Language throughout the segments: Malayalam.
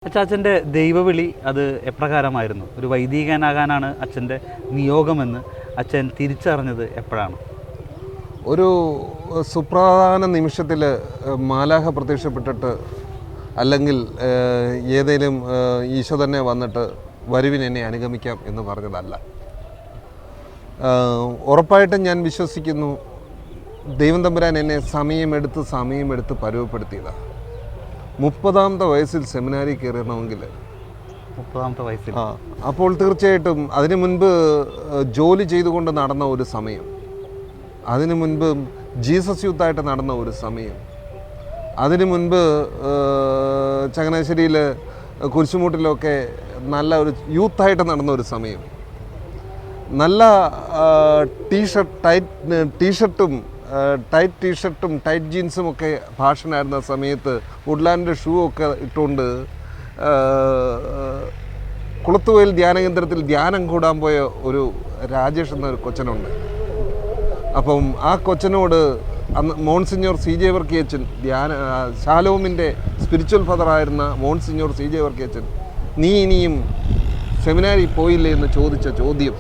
അച്ഛൻ്റെ ദൈവവിളി അത് എപ്രകാരമായിരുന്നു? ഒരു വൈദികനാകാനാണ് അച്ഛൻ്റെ നിയോഗമെന്ന് അച്ഛൻ തിരിച്ചറിഞ്ഞത് എപ്പോഴാണ്? ഒരു സുപ്രധാന നിമിഷത്തിൽ മാലാഖ പ്രത്യക്ഷപ്പെട്ടിട്ട് അല്ലെങ്കിൽ ഏതെങ്കിലും ഈശോ തന്നെ വന്നിട്ട് വരുവിന് എന്നെ അനുഗമിക്കാം എന്ന് പറഞ്ഞതല്ല. ഉറപ്പായിട്ടും ഞാൻ വിശ്വസിക്കുന്നു ദൈവം തമ്പുരാൻ എന്നെ സമയമെടുത്ത് പരുവപ്പെടുത്തിയതാണ്. 30ാമത്തെ വയസ്സിൽ സെമിനാരി കയറണമെങ്കിൽ 30ാമത്തെ വയസ്സിൽ അപ്പോൾ തീർച്ചയായിട്ടും അതിനു മുൻപ് ജോലി ചെയ്തുകൊണ്ട് നടന്ന ഒരു സമയം, അതിനു മുൻപ് ജീസസ് യൂത്തായിട്ട് നടന്ന ഒരു സമയം, അതിനു മുൻപ് ചങ്ങനാശ്ശേരിയിൽ കുരിശുമൂട്ടിലൊക്കെ നല്ല ഒരു യൂത്തായിട്ട് നടന്ന ഒരു സമയം, നല്ല ടൈറ്റ് ടീഷർട്ടും ടൈറ്റ് ജീൻസും ഒക്കെ ഫാഷനായിരുന്ന സമയത്ത് വുഡ്ലാൻഡ് ഷൂ ഒക്കെ ഇട്ടുകൊണ്ട് കുളത്തുവയൽ ധ്യാനകേന്ദ്രത്തിൽ ധ്യാനം കൂടാൻ പോയ ഒരു രാജേഷ് എന്നൊരു കൊച്ചനുണ്ട്. അപ്പം ആ കൊച്ചനോട് അന്ന് മോൺസിഞ്ഞോർ സി ജെ വർക്കിയച്ചൻ ശാലോമിൻ്റെ സ്പിരിച്വൽ ഫാദറായിരുന്ന മോൺസിഞ്ഞോർ സി ജെ വർക്കിയച്ചൻ, നീ ഇനിയും സെമിനാരി പോയില്ലേ എന്ന് ചോദിച്ച ചോദ്യം,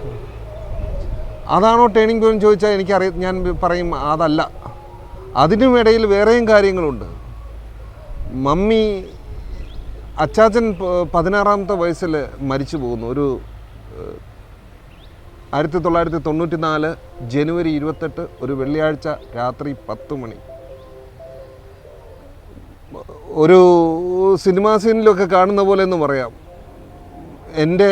അതാണോ ടേണിംഗ് പോയിന്റ് ചോദിച്ചാൽ ഞാൻ പറയും അതല്ല. അതിനുമിടയിൽ വേറെയും കാര്യങ്ങളുണ്ട്. മമ്മി അച്ചാച്ചൻ 16ാമത്തെ വയസ്സിൽ മരിച്ചു പോകുന്നു. ഒരു 1994 ജനുവരി 28 ഒരു വെള്ളിയാഴ്ച രാത്രി 10 മണി. ഒരു സിനിമാ സീനിലൊക്കെ കാണുന്ന പോലെ എന്ന് പറയാം. എൻ്റെ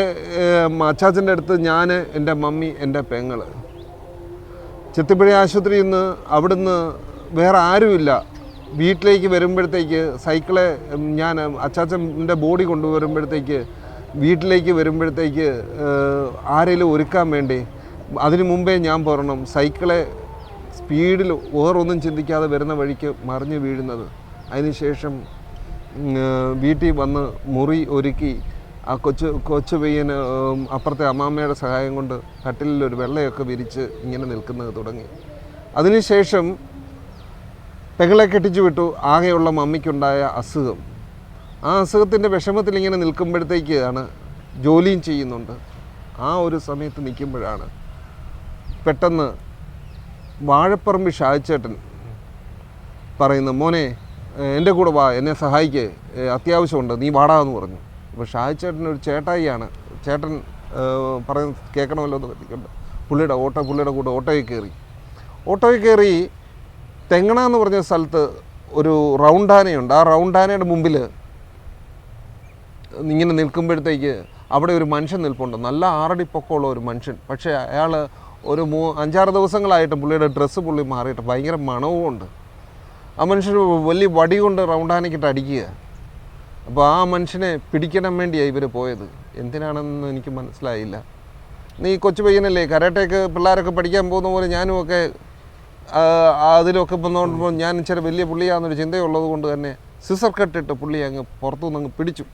അച്ചാച്ചൻ്റെ അടുത്ത് ഞാൻ, എൻ്റെ മമ്മി, എൻ്റെ പെങ്ങൾ. ചെത്തിപ്പുഴ ആശുപത്രിയിൽ നിന്ന് അവിടുന്ന് വേറെ ആരുമില്ല. വീട്ടിലേക്ക് വരുമ്പോഴത്തേക്ക് സൈക്കിളെ ഞാൻ അച്ചാച്ചൻ്റെ ബോഡി കൊണ്ടുവരുമ്പോഴത്തേക്ക് വീട്ടിലേക്ക് വരുമ്പോഴത്തേക്ക് ആരെങ്കിലും ഒരുക്കാൻ വേണ്ടി അതിനു മുമ്പേ ഞാൻ പറയണം. സൈക്കിളെ സ്പീഡിൽ വേറൊന്നും ചിന്തിക്കാതെ വരുന്ന വഴിക്ക് മറിഞ്ഞ് വീഴുന്നത്. അതിനുശേഷം വീട്ടിൽ വന്ന് മുറി ഒരുക്കി ആ കൊച്ചു പയ്യന് അപ്പുറത്തെ അമ്മാമ്മയുടെ സഹായം കൊണ്ട് കട്ടിലൊരു വെള്ളയൊക്കെ വിരിച്ച് ഇങ്ങനെ നിൽക്കുന്നത് തുടങ്ങി. അതിനുശേഷം പെങ്ങളെ കെട്ടിച്ചു വിട്ടു. ആകെയുള്ള മമ്മിക്കുണ്ടായ അസുഖം, ആ അസുഖത്തിൻ്റെ വിഷമത്തിൽ ഇങ്ങനെ നിൽക്കുമ്പോഴത്തേക്ക് ആണ്, ജോലിയും ചെയ്യുന്നുണ്ട്. ആ ഒരു സമയത്ത് നിൽക്കുമ്പോഴാണ് പെട്ടെന്ന് വാഴപ്പറമ്പ് ഷാജിച്ചേട്ടൻ പറയുന്നു, മോനെ എൻ്റെ കൂടെ വാ, എന്നെ സഹായിക്കേ, അത്യാവശ്യമുണ്ട്, നീ വാടാന്ന് പറഞ്ഞു. അപ്പോൾ ഷാജിച്ചേട്ടൻ ഒരു ചേട്ടായിയാണ്. ചേട്ടൻ പറയുന്നത് കേൾക്കണമല്ലോ എന്ന് പറ്റിക്കൊണ്ട് പുള്ളിയുടെ കൂടെ ഓട്ടോയിൽ കയറി തെങ്ങണ എന്ന് പറഞ്ഞ സ്ഥലത്ത് ഒരു റൗണ്ടാനയുണ്ട്. ആ റൗണ്ടാനയുടെ മുമ്പിൽ ഇങ്ങനെ നിൽക്കുമ്പോഴത്തേക്ക് അവിടെ ഒരു മനുഷ്യൻ നിൽപ്പുണ്ട്. നല്ല 6 അടി പൊക്കമുള്ള ഒരു മനുഷ്യൻ. പക്ഷേ അയാൾ ഒരു 5-6 ദിവസങ്ങളായിട്ട് പുള്ളിയുടെ ഡ്രസ്സ് പുള്ളി മാറിയിട്ട് ഭയങ്കര മണവും ഉണ്ട്. ആ മനുഷ്യൻ വലിയ വടി കൊണ്ട് റൗണ്ടാനയ്ക്കിട്ട് അടിക്കുക. അപ്പോൾ ആ മനുഷ്യനെ പിടിക്കണം വേണ്ടിയാണ് ഇവർ പോയത്. എന്തിനാണെന്ന് എനിക്ക് മനസ്സിലായില്ല. നീ കൊച്ചു പയ്യനല്ലേ, കരാട്ടയൊക്കെ പിള്ളേരൊക്കെ പഠിക്കാൻ പോകുന്ന പോലെ ഞാനുമൊക്കെ അതിലൊക്കെ വന്നുകൊണ്ടുമ്പോൾ ഞാൻ ഇച്ചിരി വലിയ പുള്ളിയാണെന്നൊരു ചിന്തയുള്ളത് കൊണ്ട് തന്നെ സിസർ കട്ടിട്ട് പുള്ളി അങ്ങ് പുറത്തുനിന്ന് അങ്ങ് പിടിച്ചു.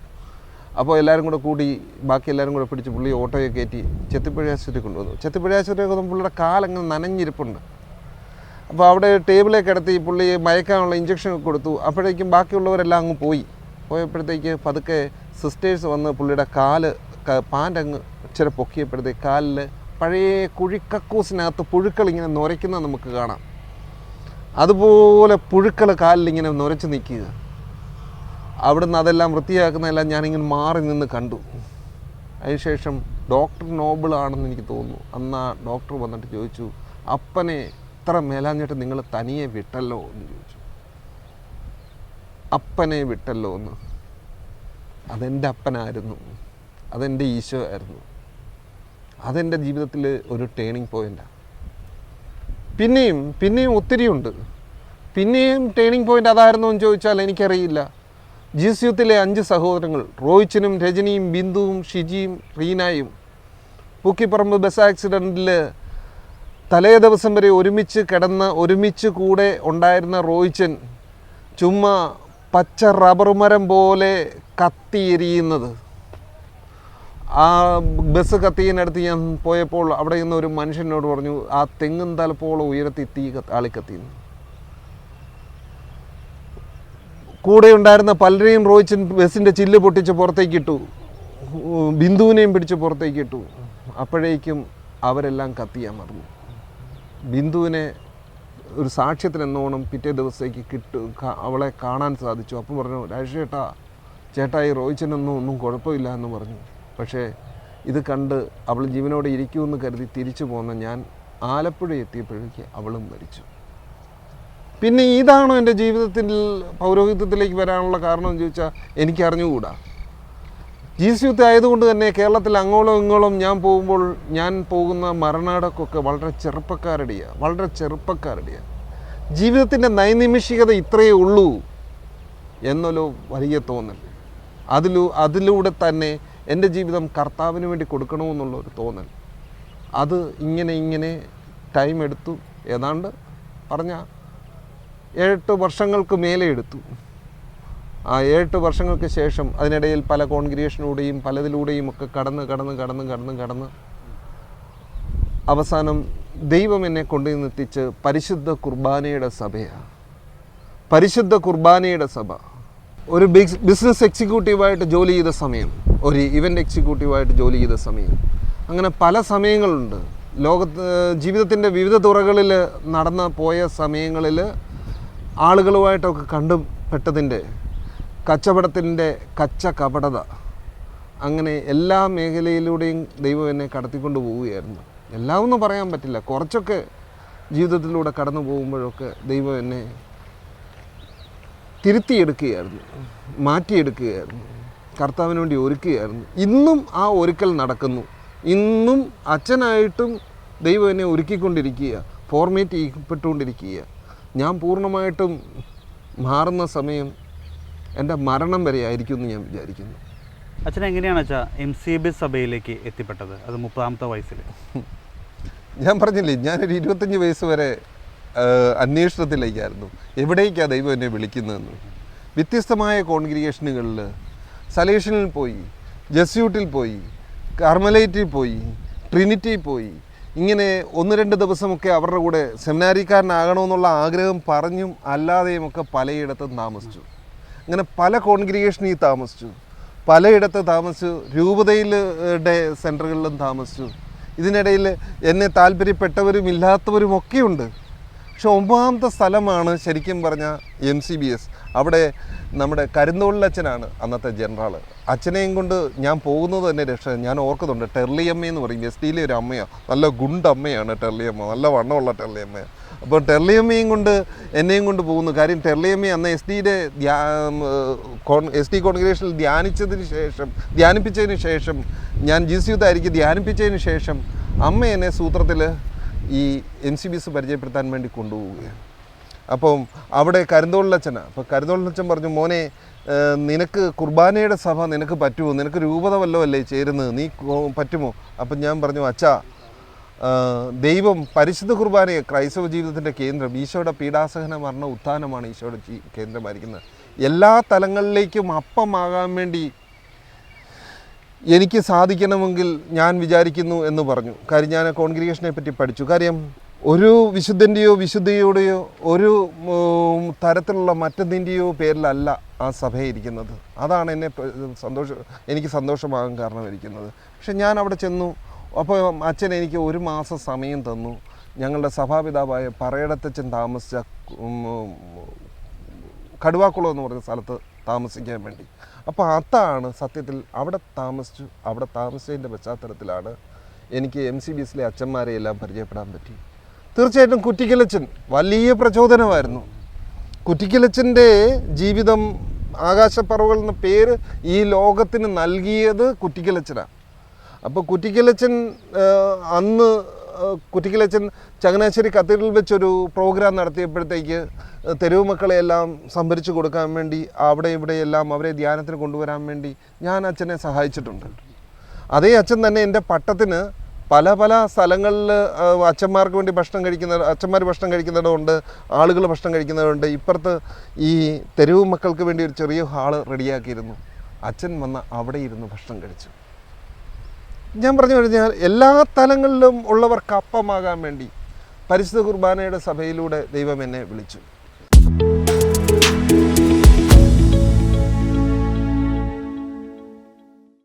അപ്പോൾ എല്ലാവരും കൂടെ കൂടി ബാക്കി എല്ലാവരും കൂടെ പിടിച്ച് പുള്ളി ഓട്ടോയെ കയറ്റി ചെത്തിപ്പുഴ ആശുപത്രി കൊണ്ടുവന്നു. ചെത്തിപ്പുഴ ആശുപത്രി കൊണ്ടുവന്ന് പുള്ളിയുടെ കാലങ്ങ് നനഞ്ഞിരിപ്പുണ്ട്. അപ്പോൾ അവിടെ ടേബിളിൽ കിടത്തി പുള്ളി മയക്കാനുള്ള ഇഞ്ചക്ഷൻ കൊടുത്തു. അപ്പോഴേക്കും ബാക്കിയുള്ളവരെല്ലാം അങ്ങ് പോയപ്പോഴത്തേക്ക് പതുക്കെ സിസ്റ്റേഴ്സ് വന്ന് പുള്ളിയുടെ പാൻ്റ് അങ്ങ് ഇച്ചിരി പൊക്കിയപ്പോഴത്തേക്ക് കാലിൽ പഴയ കുഴിക്കക്കൂസിനകത്ത് പുഴുക്കൾ ഇങ്ങനെ നുരയ്ക്കുന്നത് നമുക്ക് കാണാം. അതുപോലെ പുഴുക്കൾ കാലിലിങ്ങനെ നുരച്ച് നിൽക്കുക. അവിടുന്ന് അതെല്ലാം വൃത്തിയാക്കുന്നതെല്ലാം ഞാനിങ്ങനെ മാറി നിന്ന് കണ്ടു. അതിനുശേഷം ഡോക്ടർ നോബിളാണെന്ന് എനിക്ക് തോന്നുന്നു. അന്ന് ആ ഡോക്ടർ വന്നിട്ട് ചോദിച്ചു, അപ്പനെ ഇത്ര മേലാഞ്ഞിട്ട് നിങ്ങൾ തനിയെ വിട്ടല്ലോ എന്ന് ചോദിച്ചു. അപ്പനെ വിട്ടല്ലോ എന്ന്. അതെൻ്റെ അപ്പനായിരുന്നു, അതെൻ്റെ ഈശോ ആയിരുന്നു. അതെൻ്റെ ജീവിതത്തിൽ ഒരു ടേണിംഗ് പോയിൻ്റാണ്. പിന്നെയും ഒത്തിരിയുണ്ട്. പിന്നെയും ടേണിംഗ് പോയിൻ്റ് അതായിരുന്നു എന്ന് ചോദിച്ചാൽ എനിക്കറിയില്ല. ജീസസ് യൂത്തിലെ 5 സഹോദരങ്ങൾ, റോയിച്ചനും രജനിയും ബിന്ദുവും ഷിജിയും റീനായും, പൂക്കിപ്പറമ്പ് ബസ് ആക്സിഡൻറ്റിൽ തലേ ദിവസം വരെ ഒരുമിച്ച് കൂടെ ഉണ്ടായിരുന്ന റോയിച്ചൻ ചുമ്മാ പച്ച റബ്ബർ മരം പോലെ കത്തിയെരിയുന്നത്. ആ ബസ് കത്തിയതിനടുത്ത് ഞാൻ പോയപ്പോൾ അവിടെ നിന്ന് ഒരു മനുഷ്യനോട് പറഞ്ഞു, ആ തെങ്ങും തലപ്പോളം ഉയരത്തി തീ ആളിക്കത്തിയെന്ന്. കൂടെ ഉണ്ടായിരുന്ന പലരെയും റോയിച്ചൻ ബസ്സിൻ്റെ ചില്ല് പൊട്ടിച്ച് പുറത്തേക്ക് ഇട്ടു, ബിന്ദുവിനെയും പിടിച്ച് പുറത്തേക്ക് ഇട്ടു. അപ്പോഴേക്കും അവരെല്ലാം കത്തിയാൻ മറന്നു. ബിന്ദുവിനെ ഒരു സാക്ഷ്യത്തിനെന്നോണം പിറ്റേ ദിവസത്തേക്ക് അവളെ കാണാൻ സാധിച്ചു. അപ്പോൾ പറഞ്ഞു, രാജേഷേട്ടാ ചേട്ടായി റോയിച്ചനൊന്നും കുഴപ്പമില്ല എന്ന് പറഞ്ഞു. പക്ഷേ ഇത് കണ്ട് അവൾ ജീവനോടെ ഇരിക്കുമെന്ന് കരുതി തിരിച്ചു പോന്ന ഞാൻ ആലപ്പുഴ എത്തിയപ്പോഴേക്ക് അവളും മരിച്ചു. പിന്നെ ഇതാണോ എൻ്റെ ജീവിതത്തിൽ പൗരോഹിത്യത്തിലേക്ക് വരാനുള്ള കാരണം എന്ന് ചോദിച്ചാൽ എനിക്കറിഞ്ഞുകൂടാ. ജീസസ് യൂത്ത് ആയതുകൊണ്ട് തന്നെ കേരളത്തിൽ അങ്ങോളം ഇങ്ങോളം ഞാൻ പോകുമ്പോൾ ഞാൻ പോകുന്ന മരണാടക്കൊക്കെ വളരെ ചെറുപ്പക്കാരുടെയാണ്. ജീവിതത്തിൻ്റെ നൈനിമിഷികത ഇത്രയേ ഉള്ളൂ എന്നൊരു വലിയ തോന്നൽ. അതിലൂടെ തന്നെ എൻ്റെ ജീവിതം കർത്താവിന് വേണ്ടി കൊടുക്കണമെന്നുള്ളൊരു തോന്നൽ. അത് ഇങ്ങനെ ടൈം എടുത്തു. ഏതാണ്ട് പറഞ്ഞ 7 വർഷങ്ങൾക്ക് മേലെ എടുത്തു. ആ 7 വർഷങ്ങൾക്ക് ശേഷം അതിനിടയിൽ പല കോൺഗ്രിഗേഷനിലൂടെയും പലതിലൂടെയും ഒക്കെ കടന്ന് അവസാനം ദൈവം എന്നെ കൊണ്ടുവന്നെത്തിച്ച് പരിശുദ്ധ കുർബാനയുടെ സഭയാണ്. പരിശുദ്ധ കുർബാനയുടെ സഭ. ഒരു ബിസിനസ് എക്സിക്യൂട്ടീവായിട്ട് ജോലി ചെയ്ത സമയം, ഒരു ഇവൻ്റ് എക്സിക്യൂട്ടീവായിട്ട് ജോലി ചെയ്ത സമയം, അങ്ങനെ പല സമയങ്ങളുണ്ട്. ജീവിതത്തിൻ്റെ വിവിധ തുറകളിൽ പോയ സമയങ്ങളിൽ ആളുകളുമായിട്ടൊക്കെ കണ്ടുപെട്ടതിൻ്റെ കച്ചവടത്തിൻ്റെ കപടത, അങ്ങനെ എല്ലാ മേഖലയിലൂടെയും ദൈവം എന്നെ കടത്തിക്കൊണ്ട് പോവുകയായിരുന്നു. എല്ലാം ഒന്നും പറയാൻ പറ്റില്ല, കുറച്ചൊക്കെ ജീവിതത്തിലൂടെ കടന്നു പോകുമ്പോഴൊക്കെ ദൈവം എന്നെ തിരുത്തിയെടുക്കുകയായിരുന്നു, മാറ്റിയെടുക്കുകയായിരുന്നു, കർത്താവിന് വേണ്ടി ഒരുക്കുകയായിരുന്നു. ഇന്നും ആ ഒരുക്കൽ നടക്കുന്നു. ഇന്നും അച്ഛനായിട്ടും ദൈവം എന്നെ ഒരുക്കിക്കൊണ്ടിരിക്കുക, ഫോർമേറ്റ് ചെയ്യപ്പെട്ടുകൊണ്ടിരിക്കുക. ഞാൻ പൂർണ്ണമായിട്ടും മാറുന്ന സമയം എൻ്റെ മരണം വരെ ആയിരിക്കും എന്ന് ഞാൻ വിചാരിക്കുന്നു. അച്ഛൻ എങ്ങനെയാണ് അച്ഛാ MCBS സഭയിലേക്ക് എത്തിപ്പെട്ടത്? അത് 30ാമത്തെ വയസ്സിൽ. ഞാൻ പറഞ്ഞില്ലേ, ഞാനൊരു 25 വയസ്സ് വരെ അന്വേഷണത്തിലേക്കായിരുന്നു, എവിടേക്കാണ് ദൈവം എന്നെ വിളിക്കുന്നതെന്ന്. വ്യത്യസ്തമായ കോൺഗ്രിഗേഷനുകളിൽ, സലേഷനിൽ പോയി, ജസ്യൂട്ടിൽ പോയി, കാർമലൈറ്റിൽ പോയി, ട്രിനിറ്റിയിൽ പോയി, ഇങ്ങനെ 1-2 ദിവസമൊക്കെ അവരുടെ കൂടെ സെമിനാരിക്കാരനാകണമെന്നുള്ള ആഗ്രഹം പറഞ്ഞും അല്ലാതെയും ഒക്കെ പലയിടത്തും താമസിച്ചു. അങ്ങനെ പല കോൺഗ്രിഗേഷനിൽ താമസിച്ചു, പലയിടത്ത് താമസിച്ചു, രൂപതയിലെ സെൻറ്ററുകളിലും താമസിച്ചു. ഇതിനിടയിൽ എന്നെ താല്പര്യപ്പെട്ടവരും ഇല്ലാത്തവരും ഒക്കെയുണ്ട്. പക്ഷെ 9ാമത്തെ സ്ഥലമാണ് ശരിക്കും പറഞ്ഞാൽ MCBS. അവിടെ നമ്മുടെ കരിന്തോളിലച്ഛനാണ് അന്നത്തെ ജനറൽ. അച്ഛനെയും കൊണ്ട് ഞാൻ പോകുന്നത് തന്നെ ഞാൻ ഓർക്കുന്നുണ്ട്. ടെർലിയമ്മയെന്ന് പറയും, SDയിലെ ഒരു അമ്മയാണ്, നല്ല ഗുണ്ടമ്മയാണ് ടെർലിയമ്മ, നല്ല വണ്ണമുള്ള ടെർലിയമ്മയാണ്. അപ്പോൾ ടെർലിയമ്മയും കൊണ്ട് എന്നെയും കൊണ്ട് പോകുന്നു. കാര്യം ടെർലിയമ്മ അന്ന് SD കോൺഗ്രിഗേഷനിൽ ധ്യാനിപ്പിച്ചതിന് ശേഷം, ഞാൻ ജീസസ് യൂത്ത് ആയിരിക്കും ധ്യാനിപ്പിച്ചതിന് ശേഷം അമ്മ എന്നെ സൂത്രത്തിൽ ഈ MCBS പരിചയപ്പെടുത്താൻ വേണ്ടി കൊണ്ടുപോവുകയാണ്. അപ്പം അവിടെ കരിന്തോളിലച്ഛനാണ്. അപ്പോൾ കരിന്തോളിലച്ഛൻ പറഞ്ഞു, മോനെ നിനക്ക് കുർബാനയുടെ സഭ നിനക്ക് പറ്റുമോ? നിനക്ക് രൂപത വല്ലതല്ലേ ചേരുന്നത്, നീ പറ്റുമോ? അപ്പം ഞാൻ പറഞ്ഞു, അച്ഛാ ദൈവം പരിശുദ്ധ കുർബാനയെ ക്രൈസ്തവ ജീവിതത്തിൻ്റെ കേന്ദ്രം, ഈശോയുടെ പീഡാസഹന മരണ ഉത്ഥാനമാണ് ഈശോയുടെ കേന്ദ്രമായിരിക്കുന്നത്. എല്ലാ തലങ്ങളിലേക്കും അപ്പമാകാൻ വേണ്ടി എനിക്ക് സാധിക്കണമെങ്കിൽ ഞാൻ വിചാരിക്കുന്നു എന്ന് പറഞ്ഞു. കാര്യം ഞാൻ കോൺഗ്രിഗേഷനെ പറ്റി പഠിച്ചു. കാര്യം ഒരു വിശുദ്ധൻ്റെയോ വിശുദ്ധയുടെയോ ഒരു തരത്തിലുള്ള മറ്റെന്തിൻ്റെയോ പേരിലല്ല ആ സഭയിരിക്കുന്നത്. അതാണ് എനിക്ക് സന്തോഷമാകാൻ കാരണമായിരിക്കുന്നത്. പക്ഷെ ഞാൻ അവിടെ ചെന്നു. അപ്പോൾ അച്ഛൻ എനിക്ക് 1 മാസം സമയം തന്നു, ഞങ്ങളുടെ സഭാപിതാവായ പറയടത്തച്ഛൻ താമസിച്ച കടുവാക്കുളം എന്ന് പറഞ്ഞ സ്ഥലത്ത് താമസിക്കാൻ വേണ്ടി. അപ്പോൾ അതാണ് സത്യത്തിൽ അവിടെ താമസിച്ചതിൻ്റെ പശ്ചാത്തലത്തിലാണ് എനിക്ക് MCBSലെ അച്ഛന്മാരെ എല്ലാം പരിചയപ്പെടാൻ പറ്റി. തീർച്ചയായിട്ടും കുറ്റിക്കലച്ചൻ വലിയ പ്രചോദനമായിരുന്നു. കുറ്റിക്കലച്ചൻ്റെ ജീവിതം, ആകാശപ്പറവുകൾ എന്ന പേര് ഈ ലോകത്തിന് നൽകിയത് കുറ്റിക്കലച്ചനാണ്. അപ്പോൾ കുറ്റിക്കലച്ചൻ ചങ്ങനാശ്ശേരി കത്തീഡ്രലിൽ വെച്ചൊരു പ്രോഗ്രാം നടത്തിയപ്പോഴത്തേക്ക് തെരുവ് മക്കളെയെല്ലാം സംഭരിച്ചു കൊടുക്കാൻ വേണ്ടി അവിടെ ഇവിടെയെല്ലാം അവരെ ധ്യാനത്തിന് കൊണ്ടുവരാൻ വേണ്ടി ഞാൻ അച്ഛനെ സഹായിച്ചിട്ടുണ്ട്. അതേ അച്ഛൻ തന്നെ എൻ്റെ പട്ടത്തിന് പല സ്ഥലങ്ങളിൽ അച്ഛന്മാർക്ക് വേണ്ടി അച്ഛന്മാർ ഭക്ഷണം കഴിക്കുന്നിടമുണ്ട്, ആളുകൾ ഭക്ഷണം കഴിക്കുന്നവരുണ്ട്. ഇപ്പുറത്ത് ഈ തെരുവ് മക്കൾക്ക് വേണ്ടി ഒരു ചെറിയ ഹാള് റെഡിയാക്കിയിരുന്നു. അച്ഛൻ വന്ന് അവിടെ ഇരുന്ന് ഭക്ഷണം കഴിച്ചു. ഞാൻ പറഞ്ഞു കഴിഞ്ഞാൽ എല്ലാ തലങ്ങളിലും ഉള്ളവർക്ക് അപ്പമാകാൻ വേണ്ടി പരിശുദ്ധ കുർബാനയുടെ സഭയിലൂടെ ദൈവം എന്നെ വിളിച്ചു.